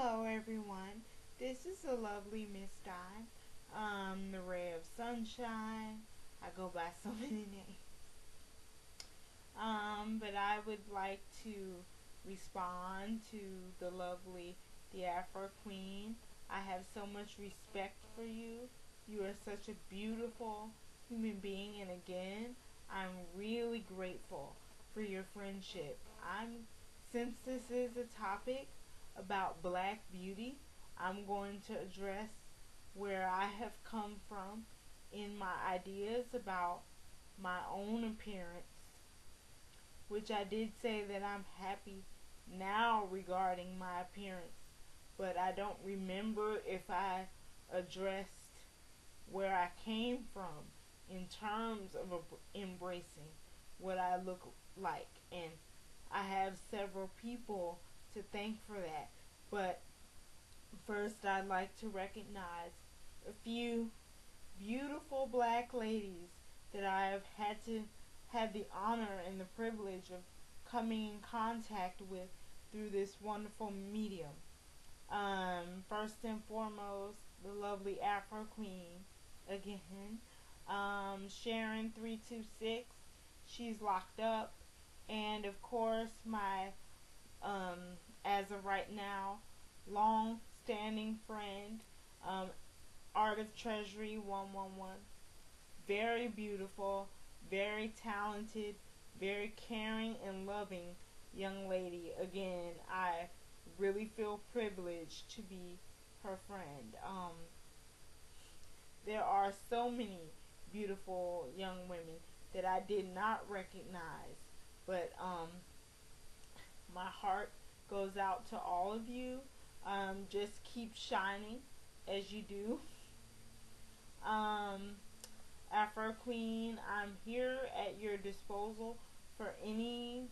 Hello everyone, this is the lovely Miss Di, the ray of sunshine. I go by so many names. But I would like to respond to the lovely, the AfroQueen. I have so much respect for you. You are such a beautiful human being, and again, I'm really grateful for your friendship. Since this is a topic about black beauty, I'm going to address where I have come from in my ideas about my own appearance, which I did say that I'm happy now regarding my appearance, but I don't remember if I addressed where I came from in terms of embracing what I look like. And I have several people to thank for that. But first, I'd like to recognize a few beautiful black ladies that I have had the honor and the privilege of coming in contact with through this wonderful medium. First and foremost, the lovely AfroQueen again. Sharon 326, she's locked up, and of course my as of right now, long standing friend, Art of Treasury 111. Very beautiful, very talented, very caring and loving young lady. Again, I really feel privileged to be her friend. There are so many beautiful young women that I did not recognize, but my heart goes out to all of you. Just keep shining as you do. Afro Queen, I'm here at your disposal for any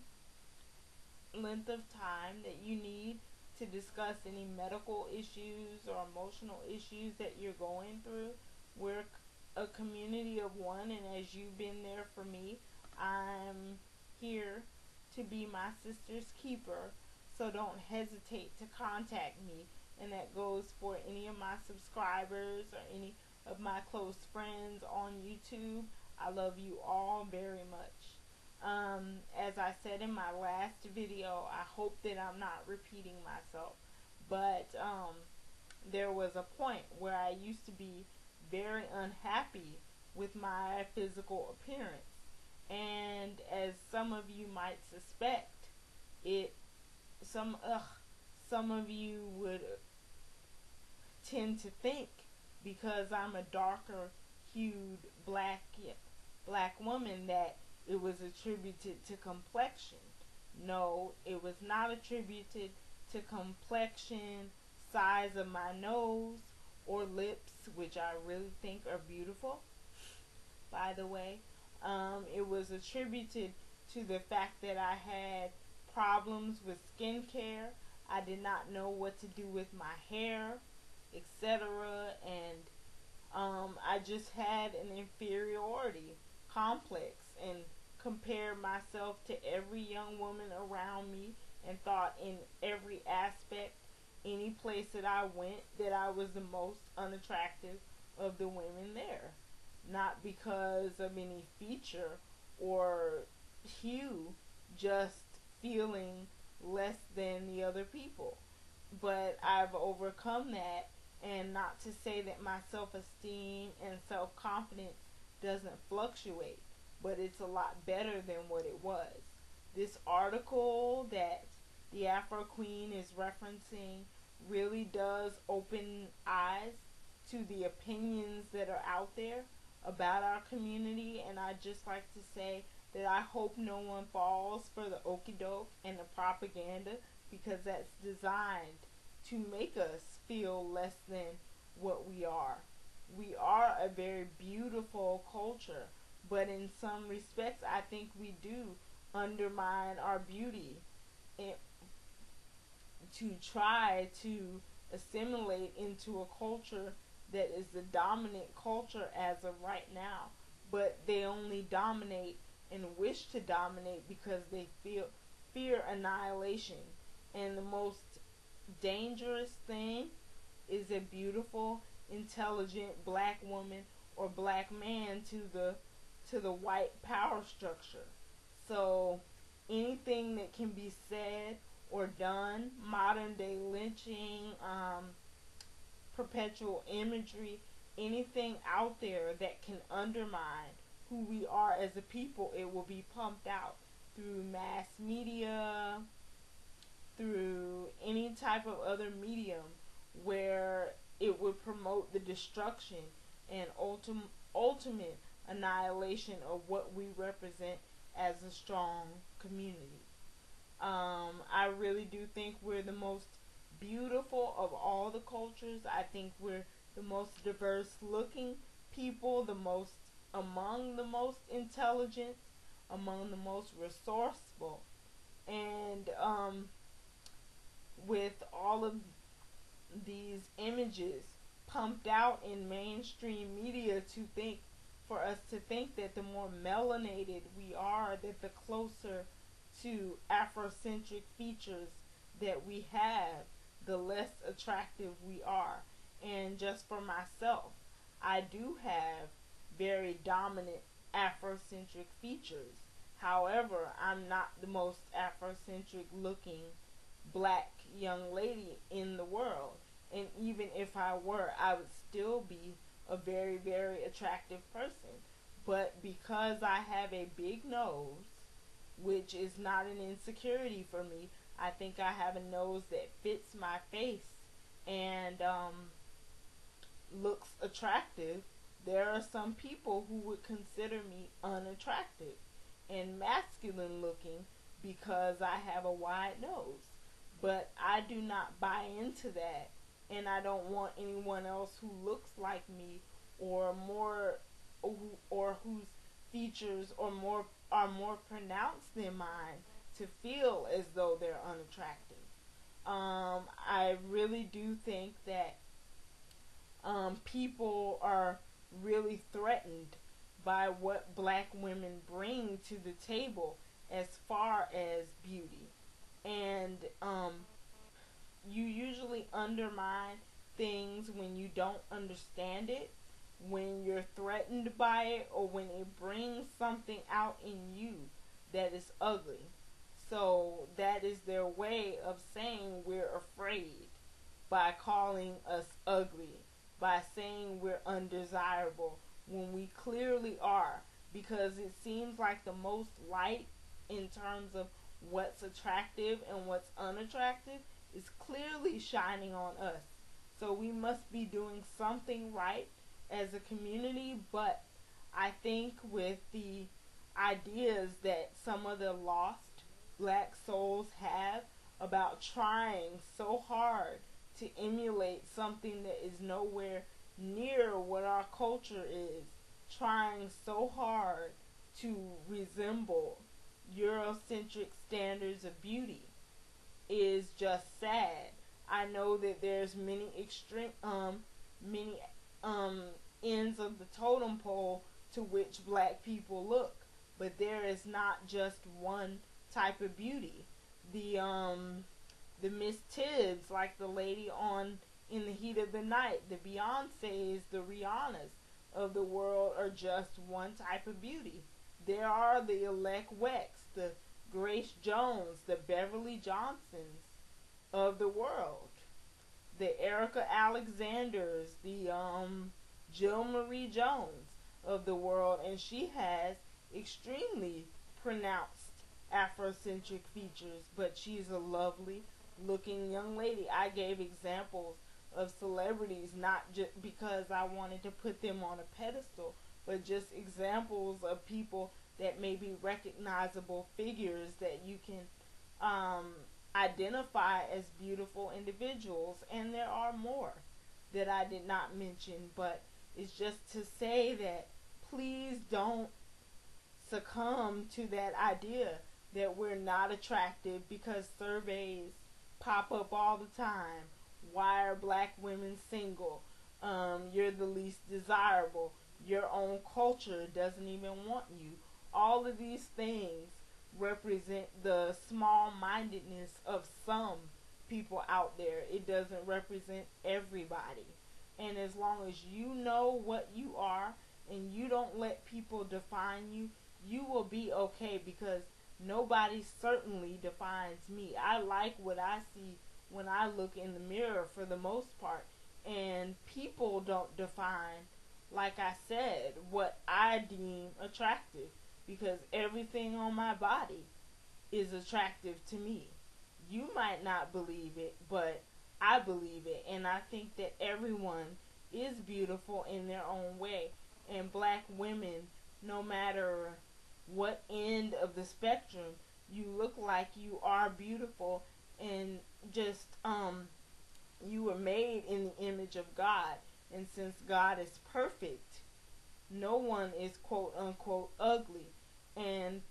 length of time that you need to discuss any medical issues or emotional issues that you're going through. We're a community of one, and as you've been there for me, I'm here to be my sister's keeper. So don't hesitate to contact me, and that goes for any of my subscribers or any of my close friends on YouTube. I love you all very much. As I said in my last video, I hope that I'm not repeating myself, but there was a point where I used to be very unhappy with my physical appearance, and as some of you might suspect, it some of you would tend to think, because I'm a darker hued black woman, that it was attributed to complexion. No, it was not attributed to complexion, size of my nose, or lips, which I really think are beautiful, by the way. It was attributed to the fact that I had problems with skincare. I did not know what to do with my hair, etc. And I just had an inferiority complex and compared myself to every young woman around me, and thought in every aspect, any place that I went, that I was the most unattractive of the women there. Not because of any feature or hue, just feeling less than the other people. But I've overcome that, and not to say that my self-esteem and self-confidence doesn't fluctuate, but it's a lot better than what it was. This article that the Afro Queen is referencing really does open eyes to the opinions that are out there about our community, and I'd just like to say that I hope no one falls for the okey doke and the propaganda, because that's designed to make us feel less than what we are. We are a very beautiful culture, but in some respects I think we do undermine our beauty to try to assimilate into a culture that is the dominant culture as of right now. But they only dominate and wish to dominate because they fear annihilation. And the most dangerous thing is a beautiful, intelligent black woman or black man to the white power structure. So anything that can be said or done, modern day lynching, perpetual imagery, anything out there that can undermine who we are as a people, it will be pumped out through mass media, through any type of other medium where it would promote the destruction and ultimate annihilation of what we represent as a strong community. I really do think we're the most beautiful of all the cultures. I think we're the most diverse looking people, the most among the most intelligent, among the most resourceful, and with all of these images pumped out in mainstream media to think for us to think that the more melanated we are, that the closer to Afrocentric features that we have, the less attractive we are. And just for myself, I do have very dominant Afrocentric features. However, I'm not the most Afrocentric looking black young lady in the world. And even if I were, I would still be a very, very attractive person. But because I have a big nose, which is not an insecurity for me, I think I have a nose that fits my face and looks attractive. There are some people who would consider me unattractive and masculine looking because I have a wide nose. But I do not buy into that, and I don't want anyone else who looks like me or more or whose features are more pronounced than mine to feel as though they're unattractive. I really do think that people are really threatened by what black women bring to the table as far as beauty. And you usually undermine things when you don't understand it, when you're threatened by it, or when it brings something out in you that is ugly. So that is their way of saying we're afraid, by calling us ugly, by saying we're undesirable when we clearly are, because it seems like the most light in terms of what's attractive and what's unattractive is clearly shining on us. So we must be doing something right as a community, but I think with the ideas that some of the lost black souls have about trying so hard to emulate something that is nowhere near what our culture is, trying so hard to resemble Eurocentric standards of beauty, is just sad. I know that there's many many ends of the totem pole to which black people look, but there is not just one type of beauty. The Miss Tibbs, like the lady on In the Heat of the Night, the Beyonces, the Rihannas of the world are just one type of beauty. There are the Elect Wex, the Grace Jones, the Beverly Johnsons of the world, the Erica Alexanders, the Jill Marie Jones of the world, and she has extremely pronounced Afrocentric features, but she's a lovely looking young lady. I gave examples of celebrities not just because I wanted to put them on a pedestal, but just examples of people that may be recognizable figures that you can identify as beautiful individuals. And there are more that I did not mention, but it's just to say that please don't succumb to that idea that we're not attractive because surveys pop up all the time. Why are black women single? You're the least desirable. Your own culture doesn't even want you. All of these things represent the small-mindedness of some people out there. It doesn't represent everybody. And as long as you know what you are and you don't let people define you, you will be okay, because nobody certainly defines me. I like what I see when I look in the mirror for the most part. And people don't define, like I said, what I deem attractive, because everything on my body is attractive to me. You might not believe it, but I believe it. And I think that everyone is beautiful in their own way. And black women, no matter what end of the spectrum, you look like you are beautiful. And just you were made in the image of God. And since God is perfect, no one is quote unquote ugly. And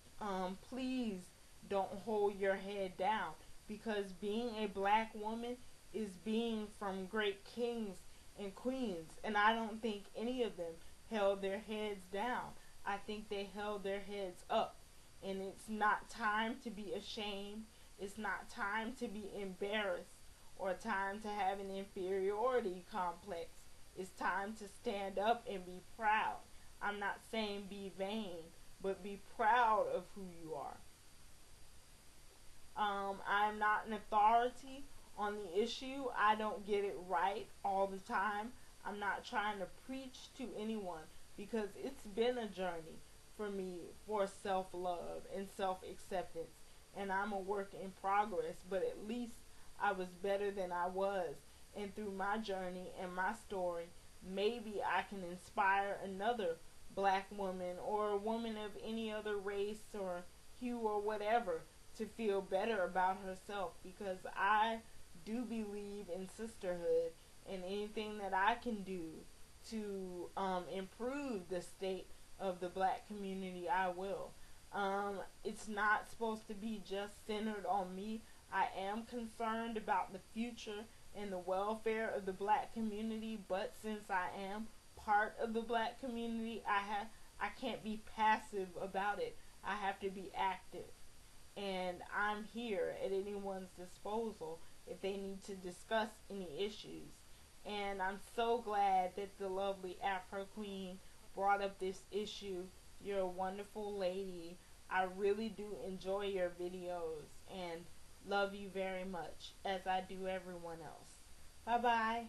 please don't hold your head down, because being a black woman is being from great kings and queens, and I don't think any of them held their heads down. I think they held their heads up. And it's not time to be ashamed. It's not time to be embarrassed or time to have an inferiority complex. It's time to stand up and be proud. I'm not saying be vain, but be proud of who you are. I'm not an authority on the issue. I don't get it right all the time. I'm not trying to preach to anyone, because it's been a journey for me for self-love and self-acceptance. And I'm a work in progress, but at least I was better than I was. And through my journey and my story, maybe I can inspire another black woman or a woman of any other race or hue or whatever to feel better about herself, because I do believe in sisterhood, and anything that I can do to improve the state of the black community, I will. It's not supposed to be just centered on me. I am concerned about the future and the welfare of the black community, but since I am part of the black community, I can't be passive about it. I have to be active. And I'm here at anyone's disposal if they need to discuss any issues. And I'm so glad that the lovely AfroQueen brought up this issue. You're a wonderful lady. I really do enjoy your videos and love you very much, as I do everyone else. Bye bye.